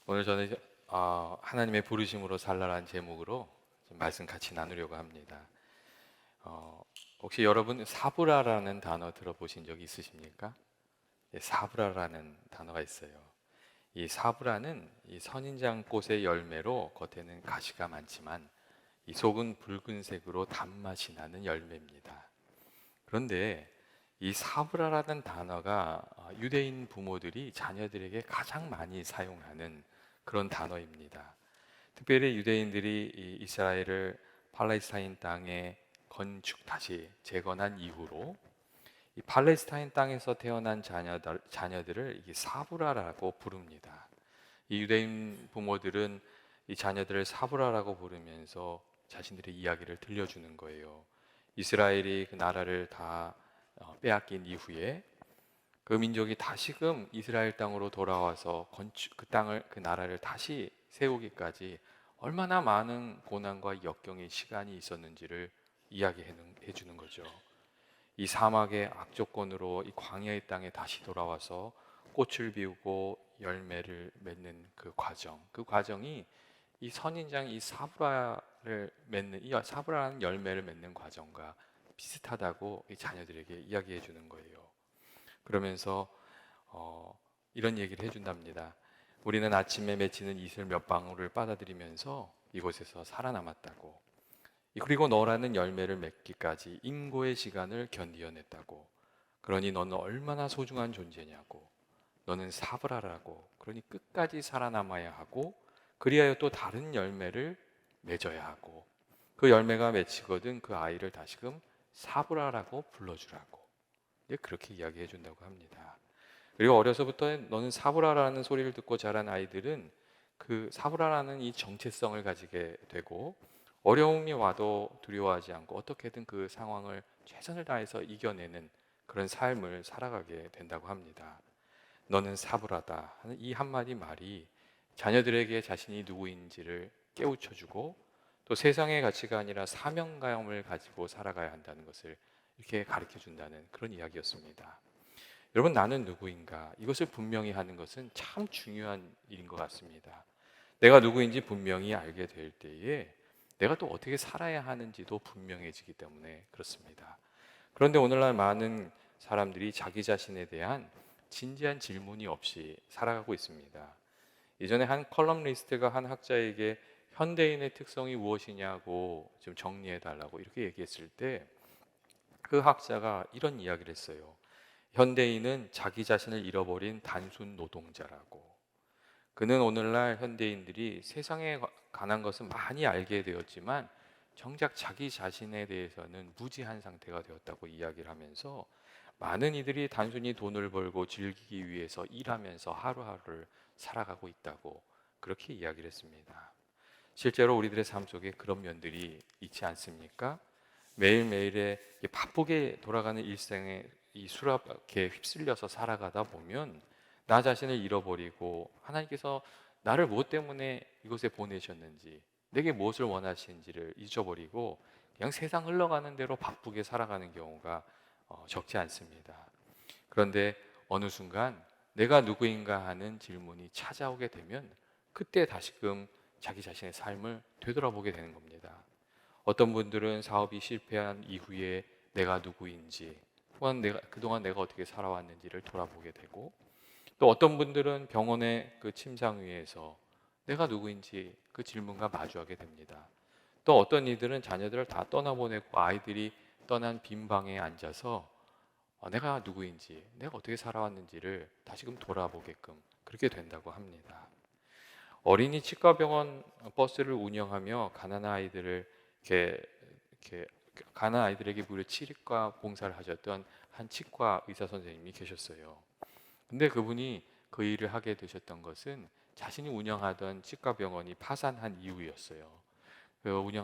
오늘 저는 하나님의 부르심으로 살라라는 제목으로 좀 말씀 같이 나누려고 합니다. 어, 혹시 여러분 사브라라는 단어 들어보신 적 있으십니까? 예, 사브라라는 단어가 있어요. 이 사브라는 이 선인장 꽃의 열매로 겉에는 가시가 많지만 이 속은 붉은색으로 단맛이 나는 열매입니다. 그런데 이 사브라라는 단어가 유대인 부모들이 자녀들에게 가장 많이 사용하는 그런 단어입니다. 특별히 유대인들이 이 이스라엘을 팔레스타인 땅에 건축 다시 재건한 이후로 이 팔레스타인 땅에서 태어난 자녀들을 이 사브라라고 부릅니다. 이 유대인 부모들은 이 자녀들을 사브라라고 부르면서 자신들의 이야기를 들려주는 거예요. 이스라엘이 그 나라를 다 빼앗긴 이후에 그 민족이 다시금 이스라엘 땅으로 돌아와서 그 땅을 그 나라를 다시 세우기까지 얼마나 많은 고난과 역경의 시간이 있었는지를 이야기해 주는 거죠. 이 사막의 악조건으로 이 광야의 땅에 다시 돌아와서 꽃을 피우고 열매를 맺는 그 과정이 이 선인장 이 사브라를 맺는 이 사브라라는 열매를 맺는 과정과 비슷하다고 이 자녀들에게 이야기해 주는 거예요. 그러면서 이런 얘기를 해준답니다. 우리는 아침에 맺히는 이슬 몇 방울을 빨아들이면서 이곳에서 살아남았다고. 그리고 너라는 열매를 맺기까지 인고의 시간을 견디어냈다고. 그러니 너는 얼마나 소중한 존재냐고. 너는 사브라라고. 그러니 끝까지 살아남아야 하고 그리하여 또 다른 열매를 맺어야 하고 그 열매가 맺히거든 그 아이를 다시금 사브라라고 불러주라고. 그렇게 이야기해 준다고 합니다. 그리고 어려서부터 너는 사브라라는 소리를 듣고 자란 아이들은 그 사브라라는 이 정체성을 가지게 되고 어려움이 와도 두려워하지 않고 어떻게든 그 상황을 최선을 다해서 이겨내는 그런 삶을 살아가게 된다고 합니다. 너는 사브라다 하는 이 한마디 말이 자녀들에게 자신이 누구인지를 깨우쳐주고 또 세상의 가치가 아니라 사명감을 가지고 살아가야 한다는 것을 이렇게 가르쳐 준다는 그런 이야기였습니다. 여러분, 나는 누구인가? 이것을 분명히 하는 것은 참 중요한 일인 것 같습니다. 내가 누구인지 분명히 알게 될 때에 내가 또 어떻게 살아야 하는지도 분명해지기 때문에 그렇습니다. 그런데 오늘날 많은 사람들이 자기 자신에 대한 진지한 질문이 없이 살아가고 있습니다. 이전에 한 컬럼리스트가 한 학자에게 현대인의 특성이 무엇이냐고 좀 정리해 달라고 이렇게 얘기했을 때 그 학자가 이런 이야기를 했어요. 현대인은 자기 자신을 잃어버린 단순 노동자라고. 그는 오늘날 현대인들이 세상에 관한 것은 많이 알게 되었지만 정작 자기 자신에 대해서는 무지한 상태가 되었다고 이야기를 하면서 많은 이들이 단순히 돈을 벌고 즐기기 위해서 일하면서 하루하루를 살아가고 있다고 그렇게 이야기를 했습니다. 실제로 우리들의 삶 속에 그런 면들이 있지 않습니까? 매일매일의 바쁘게 돌아가는 일생에 이 수락에 휩쓸려서 살아가다 보면 나 자신을 잃어버리고 하나님께서 나를 무엇 때문에 이곳에 보내셨는지 내게 무엇을 원하시는지를 잊어버리고 그냥 세상 흘러가는 대로 바쁘게 살아가는 경우가 적지 않습니다. 그런데 어느 순간 내가 누구인가 하는 질문이 찾아오게 되면 그때 다시금 자기 자신의 삶을 되돌아보게 되는 겁니다. 어떤 분들은 사업이 실패한 이후에 내가 누구인지 또한 그동안 내가 어떻게 살아왔는지를 돌아보게 되고 또 어떤 분들은 병원의 그 침상 위에서 내가 누구인지 그 질문과 마주하게 됩니다. 또 어떤 이들은 자녀들을 다 떠나보내고 아이들이 떠난 빈 방에 앉아서 내가 누구인지 내가 어떻게 살아왔는지를 다시금 돌아보게끔 그렇게 된다고 합니다. 어린이 치과병원 버스를 운영하며 가난한 아이들을 이렇게 가난한 아이들에게 무료 치료과 봉사를 하셨던 한 치과 의사 선생님이 계셨어요. 근데 그분이 그 일을 하게 되셨던 것은 자신이 운영하던 치과병원이 파산한 이후였어요.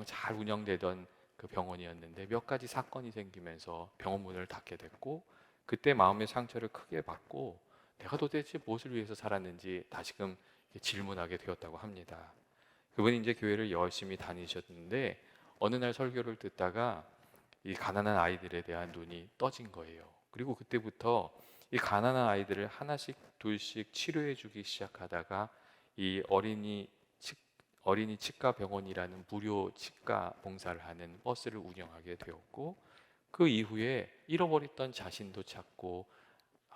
잘 운영되던 그 병원이었는데 몇 가지 사건이 생기면서 병원 문을 닫게 됐고 그때 마음의 상처를 크게 받고 내가 도대체 무엇을 위해서 살았는지 다시금 질문하게 되었다고 합니다. 그분이 이제 교회를 열심히 다니셨는데 어느 날 설교를 듣다가 이 가난한 아이들에 대한 눈이 떠진 거예요. 그리고 그때부터 이 가난한 아이들을 하나씩 둘씩 치료해 주기 시작하다가 이 어린이 치과 병원이라는 무료 치과 봉사를 하는 버스를 운영하게 되었고, 그 이후에 잃어버렸던 자신도 찾고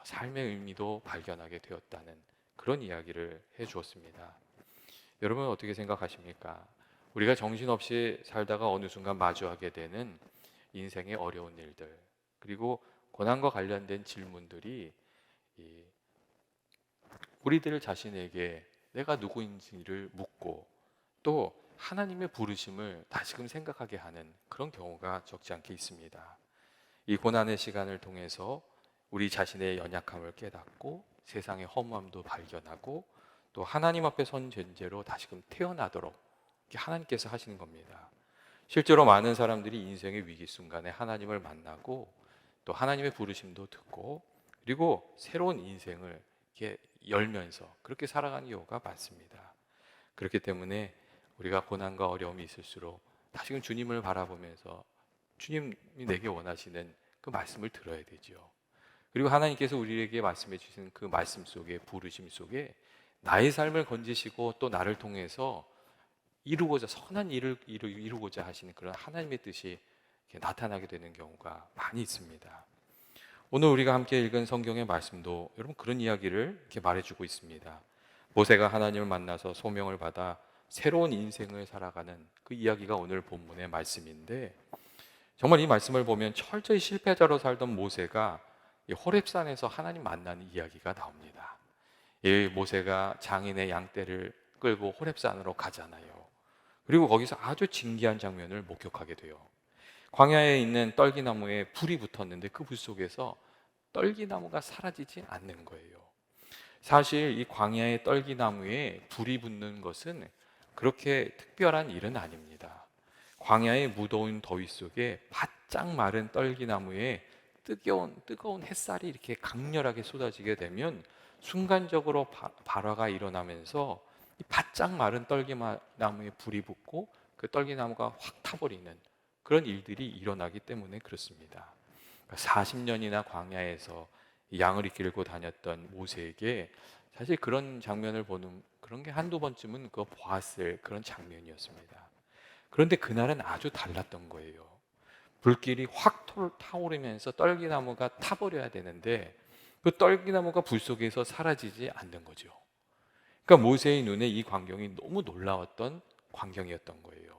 삶의 의미도 발견하게 되었다는 그런 이야기를 해 주었습니다. 여러분 어떻게 생각하십니까? 우리가 정신없이 살다가 어느 순간 마주하게 되는 인생의 어려운 일들, 그리고 고난과 관련된 질문들이 우리들 자신에게 내가 누구인지를 묻고 또 하나님의 부르심을 다시금 생각하게 하는 그런 경우가 적지 않게 있습니다. 이 고난의 시간을 통해서 우리 자신의 연약함을 깨닫고 세상의 허무함도 발견하고 또 하나님 앞에 선 존재로 다시금 태어나도록 하나님께서 하시는 겁니다. 실제로 많은 사람들이 인생의 위기 순간에 하나님을 만나고 또 하나님의 부르심도 듣고 그리고 새로운 인생을 이렇게 열면서 그렇게 살아가는 경우가 많습니다. 그렇기 때문에 우리가 고난과 어려움이 있을수록 다시금 주님을 바라보면서 주님이 내게 원하시는 그 말씀을 들어야 되죠. 그리고 하나님께서 우리에게 말씀해 주신 그 말씀 속에, 부르심 속에 나의 삶을 건지시고 또 나를 통해서 이루고자 선한 일을 이루고자 하시는 그런 하나님의 뜻이 나타나게 되는 경우가 많이 있습니다. 오늘 우리가 함께 읽은 성경의 말씀도 여러분 그런 이야기를 이렇게 말해주고 있습니다. 모세가 하나님을 만나서 소명을 받아 새로운 인생을 살아가는 그 이야기가 오늘 본문의 말씀인데, 정말 이 말씀을 보면 철저히 실패자로 살던 모세가 이 호렙산에서 하나님 만나는 이야기가 나옵니다. 이 모세가 장인의 양떼를 끌고 호렙산으로 가잖아요. 그리고 거기서 아주 진기한 장면을 목격하게 돼요. 광야에 있는 떨기나무에 불이 붙었는데 그 불 속에서 떨기나무가 사라지지 않는 거예요. 사실 이 광야의 떨기나무에 불이 붙는 것은 그렇게 특별한 일은 아닙니다. 광야의 무더운 더위 속에 바짝 마른 떨기나무에 뜨거운 햇살이 이렇게 강렬하게 쏟아지게 되면 순간적으로 발화가 일어나면서 이 바짝 마른 떨기나무에 불이 붙고 그 떨기나무가 확 타버리는 그런 일들이 일어나기 때문에 그렇습니다. 40년이나 광야에서 양을 이끌고 다녔던 모세에게 사실 그런 장면을 보는 그런 게 한두 번쯤은 그거 보았을 그런 장면이었습니다. 그런데 그날은 아주 달랐던 거예요. 불길이 확 타오르면서 떨기나무가 타버려야 되는데 그 떨기나무가 불 속에서 사라지지 않는 거죠. 그러니까 모세의 눈에 이 광경이 너무 놀라웠던 광경이었던 거예요.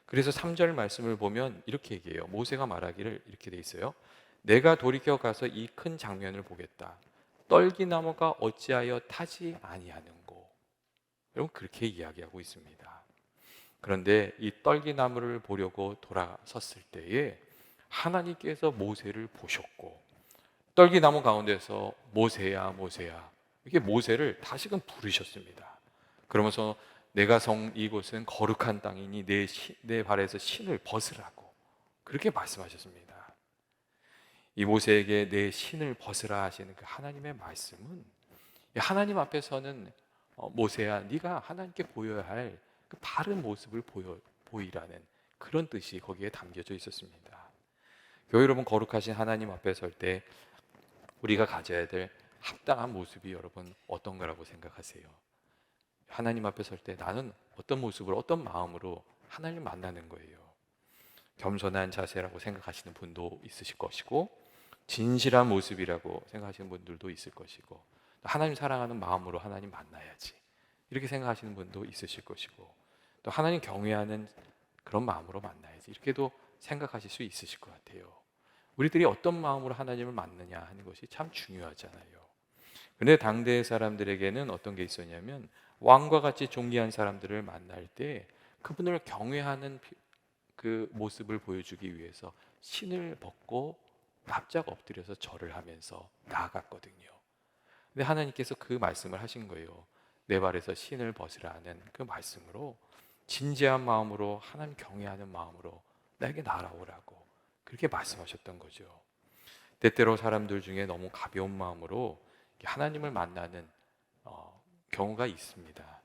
그래서 3절 말씀을 보면 이렇게 얘기해요. 모세가 말하기를 이렇게 돼 있어요. 내가 돌이켜 가서 이 큰 장면을 보겠다. 떨기나무가 어찌하여 타지 아니하는고. 여러분 그렇게 이야기하고 있습니다. 그런데 이 떨기나무를 보려고 돌아섰을 때에 하나님께서 모세를 보셨고 떨기나무 가운데서 모세야 모세야 이게 모세를 다시금 부르셨습니다. 그러면서 내가 성 이곳은 거룩한 땅이니 내 발에서 신을 벗으라고 그렇게 말씀하셨습니다. 이 모세에게 내 신을 벗으라 하시는 그 하나님의 말씀은 하나님 앞에서는 모세야 네가 하나님께 보여야 할 그 바른 모습을 보이라는 그런 뜻이 거기에 담겨져 있었습니다. 교회 여러분, 거룩하신 하나님 앞에 설 때 우리가 가져야 될 합당한 모습이 여러분 어떤 거라고 생각하세요? 하나님 앞에 설 때 나는 어떤 모습으로 어떤 마음으로 하나님 만나는 거예요? 겸손한 자세라고 생각하시는 분도 있으실 것이고 진실한 모습이라고 생각하시는 분들도 있을 것이고 하나님 사랑하는 마음으로 하나님 만나야지 이렇게 생각하시는 분도 있으실 것이고 또 하나님 경외하는 그런 마음으로 만나야지 이렇게도 생각하실 수 있으실 것 같아요. 우리들이 어떤 마음으로 하나님을 만느냐 하는 것이 참 중요하잖아요. 그런데 당대의 사람들에게는 어떤 게 있었냐면 왕과 같이 존귀한 사람들을 만날 때 그분을 경외하는 그 모습을 보여주기 위해서 신을 벗고 납작 엎드려서 절을 하면서 나아갔거든요. 근데 하나님께서 그 말씀을 하신 거예요. 내 발에서 신을 벗으라는 그 말씀으로 진지한 마음으로 하나님 경외하는 마음으로 나에게 날아오라고 그렇게 말씀하셨던 거죠. 때때로 사람들 중에 너무 가벼운 마음으로 하나님을 만나는 경우가 있습니다.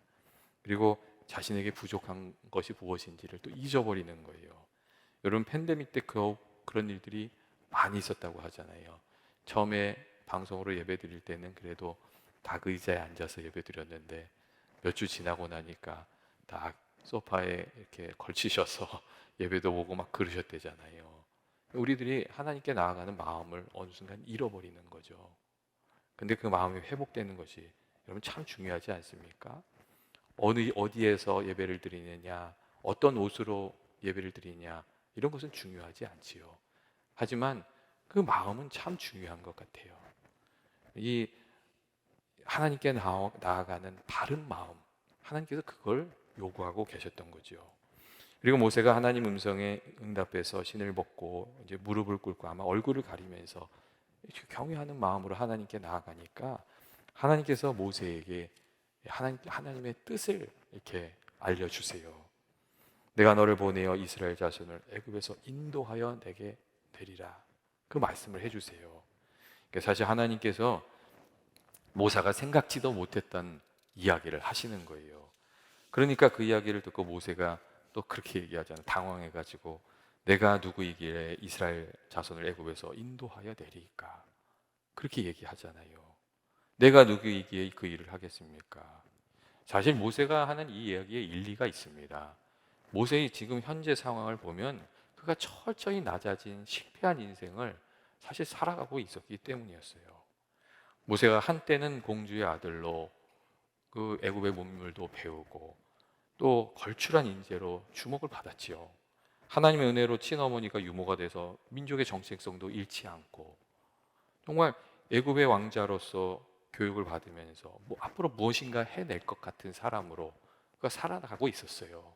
그리고 자신에게 부족한 것이 무엇인지를 또 잊어버리는 거예요. 여러분 팬데믹 때 그런 일들이 많이 있었다고 하잖아요. 처음에 방송으로 예배 드릴 때는 그래도 닭 의자에 앉아서 예배 드렸는데 몇 주 지나고 나니까 다 소파에 이렇게 걸치셔서 예배도 보고 막 그러셨대잖아요. 우리들이 하나님께 나아가는 마음을 어느 순간 잃어버리는 거죠. 근데 그 마음이 회복되는 것이 여러분 참 중요하지 않습니까? 어디에서 예배를 드리느냐, 어떤 옷으로 예배를 드리냐, 이런 것은 중요하지 않지요. 하지만 그 마음은 참 중요한 것 같아요. 이 하나님께 나아가는 바른 마음, 하나님께서 그걸 요구하고 계셨던 거죠. 그리고 모세가 하나님 음성에 응답해서 신을 벗고 이제 무릎을 꿇고 아마 얼굴을 가리면서 경외하는 마음으로 하나님께 나아가니까 하나님께서 모세에게 하나님의 뜻을 이렇게 알려주세요. 내가 너를 보내어 이스라엘 자손을 애굽에서 인도하여 내게 되리라. 그 말씀을 해주세요. 그러니까 사실 하나님께서 모세가 생각지도 못했던 이야기를 하시는 거예요. 그러니까 그 이야기를 듣고 모세가 또 그렇게 얘기하잖아요. 당황해가지고 내가 누구이기에 이스라엘 자손을 애굽에서 인도하여 내리까? 그렇게 얘기하잖아요. 내가 누구이기에 그 일을 하겠습니까? 사실 모세가 하는 이 이야기에 일리가 있습니다. 모세의 지금 현재 상황을 보면 그가 철저히 낮아진 실패한 인생을 사실 살아가고 있었기 때문이었어요. 모세가 한때는 공주의 아들로 그 애굽의 문물도 배우고 또 걸출한 인재로 주목을 받았지요. 하나님의 은혜로 친어머니가 유모가 돼서 민족의 정체성도 잃지 않고 정말 애굽의 왕자로서 교육을 받으면서 앞으로 무엇인가 해낼 것 같은 사람으로 그가 살아가고 있었어요.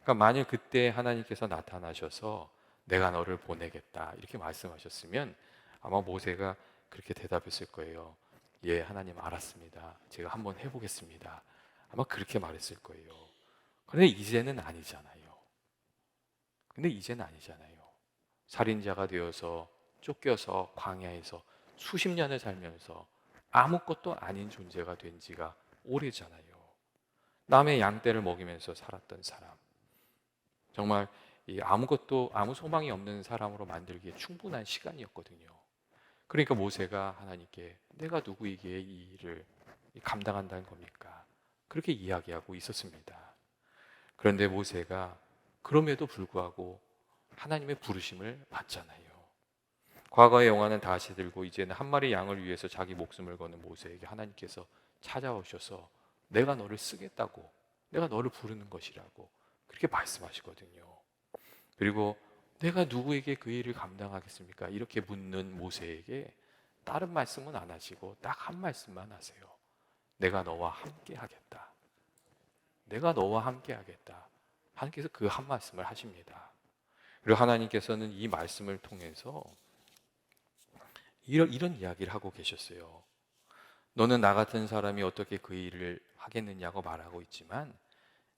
그러니까 만일 그때 하나님께서 나타나셔서 내가 너를 보내겠다 이렇게 말씀하셨으면 아마 모세가 그렇게 대답했을 거예요. 예, 하나님 알았습니다. 제가 한번 해보겠습니다. 아마 그렇게 말했을 거예요. 그런데 이제는 아니잖아요. 살인자가 되어서 쫓겨서 광야에서 수십 년을 살면서 아무것도 아닌 존재가 된 지가 오래잖아요. 남의 양떼를 먹이면서 살았던 사람. 정말 아무 소망이 없는 사람으로 만들기에 충분한 시간이었거든요. 그러니까 모세가 하나님께 내가 누구에게 이 일을 감당한다는 겁니까? 그렇게 이야기하고 있었습니다. 그런데 모세가 그럼에도 불구하고 하나님의 부르심을 받잖아요. 과거의 영화는 다시 들고 이제는 한 마리 양을 위해서 자기 목숨을 거는 모세에게 하나님께서 찾아오셔서 내가 너를 쓰겠다고, 내가 너를 부르는 것이라고 그렇게 말씀하시거든요. 그리고 내가 누구에게 그 일을 감당하겠습니까? 이렇게 묻는 모세에게 다른 말씀은 안 하시고 딱 한 말씀만 하세요. 내가 너와 함께 하겠다. 내가 너와 함께 하겠다. 하나님께서 그 한 말씀을 하십니다. 그리고 하나님께서는 이 말씀을 통해서 이런 이야기를 하고 계셨어요. 너는 나 같은 사람이 어떻게 그 일을 하겠느냐고 말하고 있지만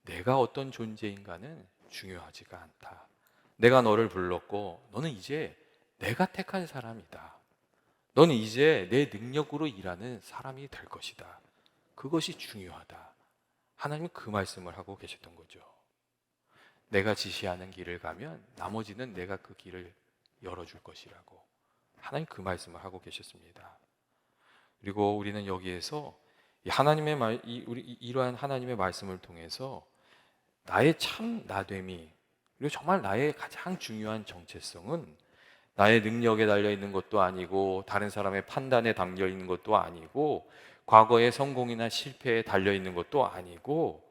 내가 어떤 존재인가는 중요하지가 않다. 내가 너를 불렀고 너는 이제 내가 택한 사람이다. 너는 이제 내 능력으로 일하는 사람이 될 것이다. 그것이 중요하다. 하나님은 그 말씀을 하고 계셨던 거죠. 내가 지시하는 길을 가면 나머지는 내가 그 길을 열어줄 것이라고 하나님 그 말씀을 하고 계셨습니다. 그리고 우리는 여기에서 이러한 하나님의 말씀을 통해서 나의 참 나됨이 그리고 정말 나의 가장 중요한 정체성은 나의 능력에 달려 있는 것도 아니고 다른 사람의 판단에 달려 있는 것도 아니고 과거의 성공이나 실패에 달려 있는 것도 아니고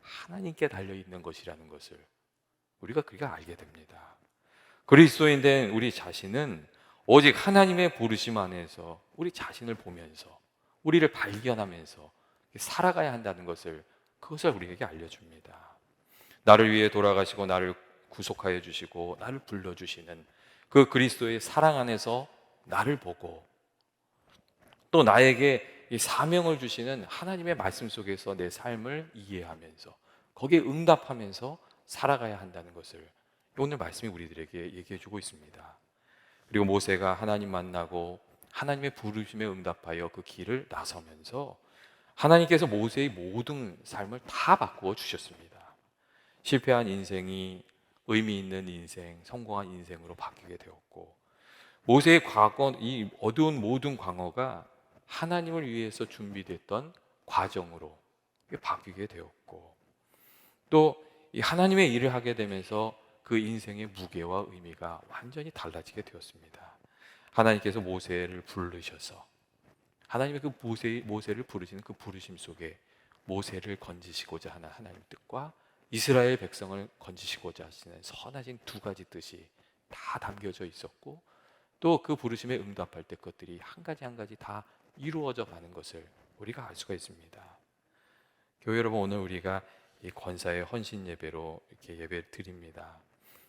하나님께 달려 있는 것이라는 것을 우리가 그렇게 알게 됩니다. 그리스도인 된 우리 자신은 오직 하나님의 부르심 안에서 우리 자신을 보면서 우리를 발견하면서 살아가야 한다는 것을 그것을 우리에게 알려줍니다. 나를 위해 돌아가시고 나를 구속하여 주시고 나를 불러주시는 그 그리스도의 사랑 안에서 나를 보고 또 나에게 이 사명을 주시는 하나님의 말씀 속에서 내 삶을 이해하면서 거기에 응답하면서 살아가야 한다는 것을 오늘 말씀이 우리들에게 얘기해 주고 있습니다. 그리고 모세가 하나님 만나고 하나님의 부르심에 응답하여 그 길을 나서면서 하나님께서 모세의 모든 삶을 다 바꾸어 주셨습니다. 실패한 인생이 의미 있는 인생, 성공한 인생으로 바뀌게 되었고 모세의 과거, 이 어두운 모든 과거가 하나님을 위해서 준비됐던 과정으로 바뀌게 되었고, 또 이 하나님의 일을 하게 되면서 그 인생의 무게와 의미가 완전히 달라지게 되었습니다. 하나님께서 모세를 부르셔서, 하나님의 그 모세를 부르시는 그 부르심 속에 모세를 건지시고자 하는 하나님의 뜻과 이스라엘 백성을 건지시고자 하시는 선하신 두 가지 뜻이 다 담겨져 있었고, 또 그 부르심에 응답할 때 그것들이 한 가지 한 가지 다 이루어져 가는 것을 우리가 알 수가 있습니다. 교회 여러분, 오늘 우리가 이 권사의 헌신 예배로 이렇게 예배를 드립니다.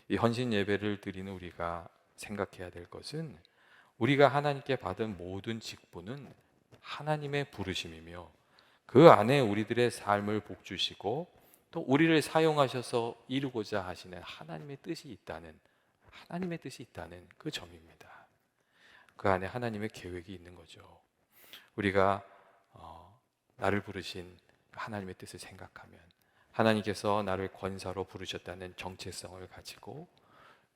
이 헌신 예배를 드리는 우리가 생각해야 될 것은, 우리가 하나님께 받은 모든 직분은 하나님의 부르심이며 그 안에 우리들의 삶을 복주시고 또 우리를 사용하셔서 이루고자 하시는 하나님의 뜻이 있다는 그 점입니다. 그 안에 하나님의 계획이 있는 거죠. 우리가 나를 부르신 하나님의 뜻을 생각하면, 하나님께서 나를 권사로 부르셨다는 정체성을 가지고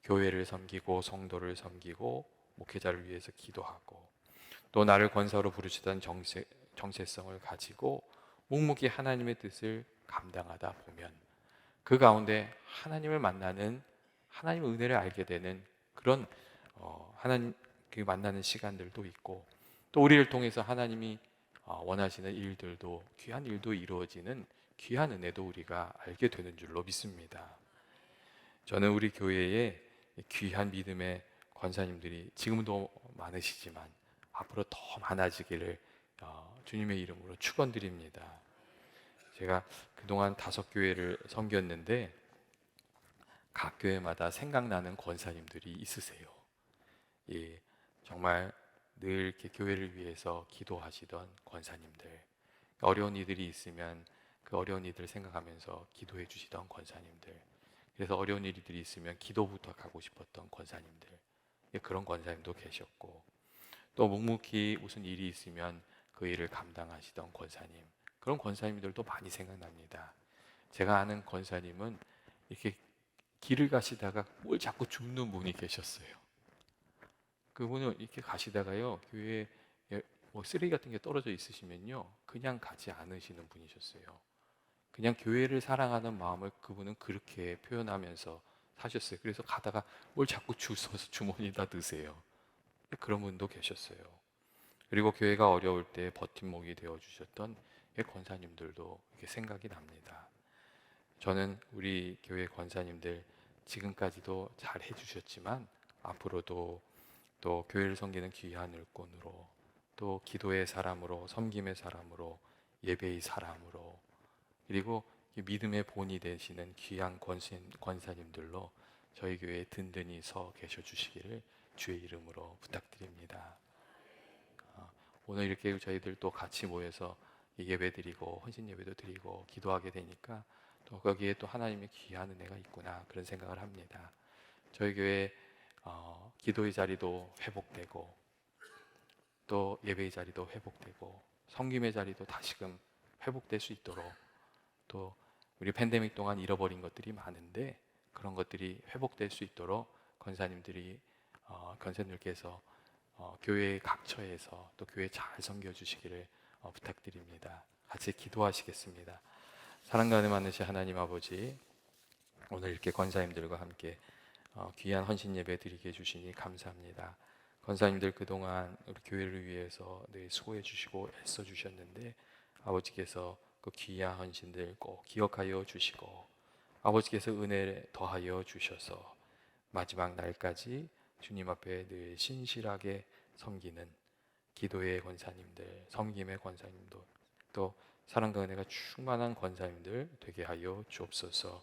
교회를 섬기고 성도를 섬기고 목회자를 위해서 기도하고, 또 나를 권사로 부르셨다는 정체성을 가지고 묵묵히 하나님의 뜻을 감당하다 보면 그 가운데 하나님을 만나는, 하나님의 은혜를 알게 되는 그런 하나님 그 만나는 시간들도 있고, 또 우리를 통해서 하나님이 원하시는 일들도, 귀한 일도 이루어지는 귀한 은혜도 우리가 알게 되는 줄로 믿습니다. 저는 우리 교회에 귀한 믿음의 권사님들이 지금도 많으시지만 앞으로 더 많아지기를 주님의 이름으로 축원드립니다. 제가 그동안 5교회를 섬겼는데 각 교회마다 생각나는 권사님들이 있으세요. 예, 정말 늘 이렇게 교회를 위해서 기도하시던 권사님들, 어려운 이들이 있으면 그 어려운 이들을 생각하면서 기도해 주시던 권사님들, 그래서 어려운 일들이 있으면 기도부터 가고 싶었던 권사님들, 그런 권사님도 계셨고, 또 묵묵히 무슨 일이 있으면 그 일을 감당하시던 권사님, 그런 권사님들도 많이 생각납니다. 제가 아는 권사님은 이렇게 길을 가시다가 뭘 자꾸 줍는 분이 계셨어요. 그분은 이렇게 가시다가요, 교회에 뭐 쓰레기 같은 게 떨어져 있으시면요, 그냥 가지 않으시는 분이셨어요. 그냥 교회를 사랑하는 마음을 그분은 그렇게 표현하면서 사셨어요. 그래서 가다가 뭘 자꾸 주워서 주머니에다 넣으세요. 그런 분도 계셨어요. 그리고 교회가 어려울 때 버팀목이 되어 주셨던 권사님들도 이렇게 생각이 납니다. 저는 우리 교회 권사님들 지금까지도 잘 해주셨지만 앞으로도 또 교회를 섬기는 귀한 일꾼으로, 또 기도의 사람으로, 섬김의 사람으로, 예배의 사람으로, 그리고 믿음의 본이 되시는 귀한 권사님들로 저희 교회에 든든히 서 계셔 주시기를 주의 이름으로 부탁드립니다. 오늘 이렇게 저희들 또 같이 모여서 예배 드리고 헌신 예배도 드리고 기도하게 되니까 또 거기에 또 하나님의 귀한 은혜가 있구나, 그런 생각을 합니다. 저희 교회 기도의 자리도 회복되고 또 예배의 자리도 회복되고 섬김의 자리도 다시금 회복될 수 있도록, 또 우리 팬데믹 동안 잃어버린 것들이 많은데 그런 것들이 회복될 수 있도록 권사님들께서 교회의 각처에서 또 교회 잘 섬겨주시기를 부탁드립니다. 같이 기도하시겠습니다. 사랑과 은혜 많으신 하나님 아버지, 오늘 이렇게 권사님들과 함께 귀한 헌신 예배 드리게 해주시니 감사합니다. 권사님들 그동안 우리 교회를 위해서 늘 수고해 주시고 애써 주셨는데 아버지께서 그 귀한 헌신들 꼭 기억하여 주시고 아버지께서 은혜 더하여 주셔서 마지막 날까지 주님 앞에 늘 신실하게 섬기는 기도의 권사님들, 섬김의 권사님들, 또 사랑과 은혜가 충만한 권사님들 되게 하여 주옵소서.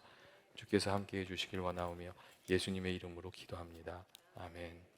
주께서 함께해 주시길 원하오며 예수님의 이름으로 기도합니다. 아멘.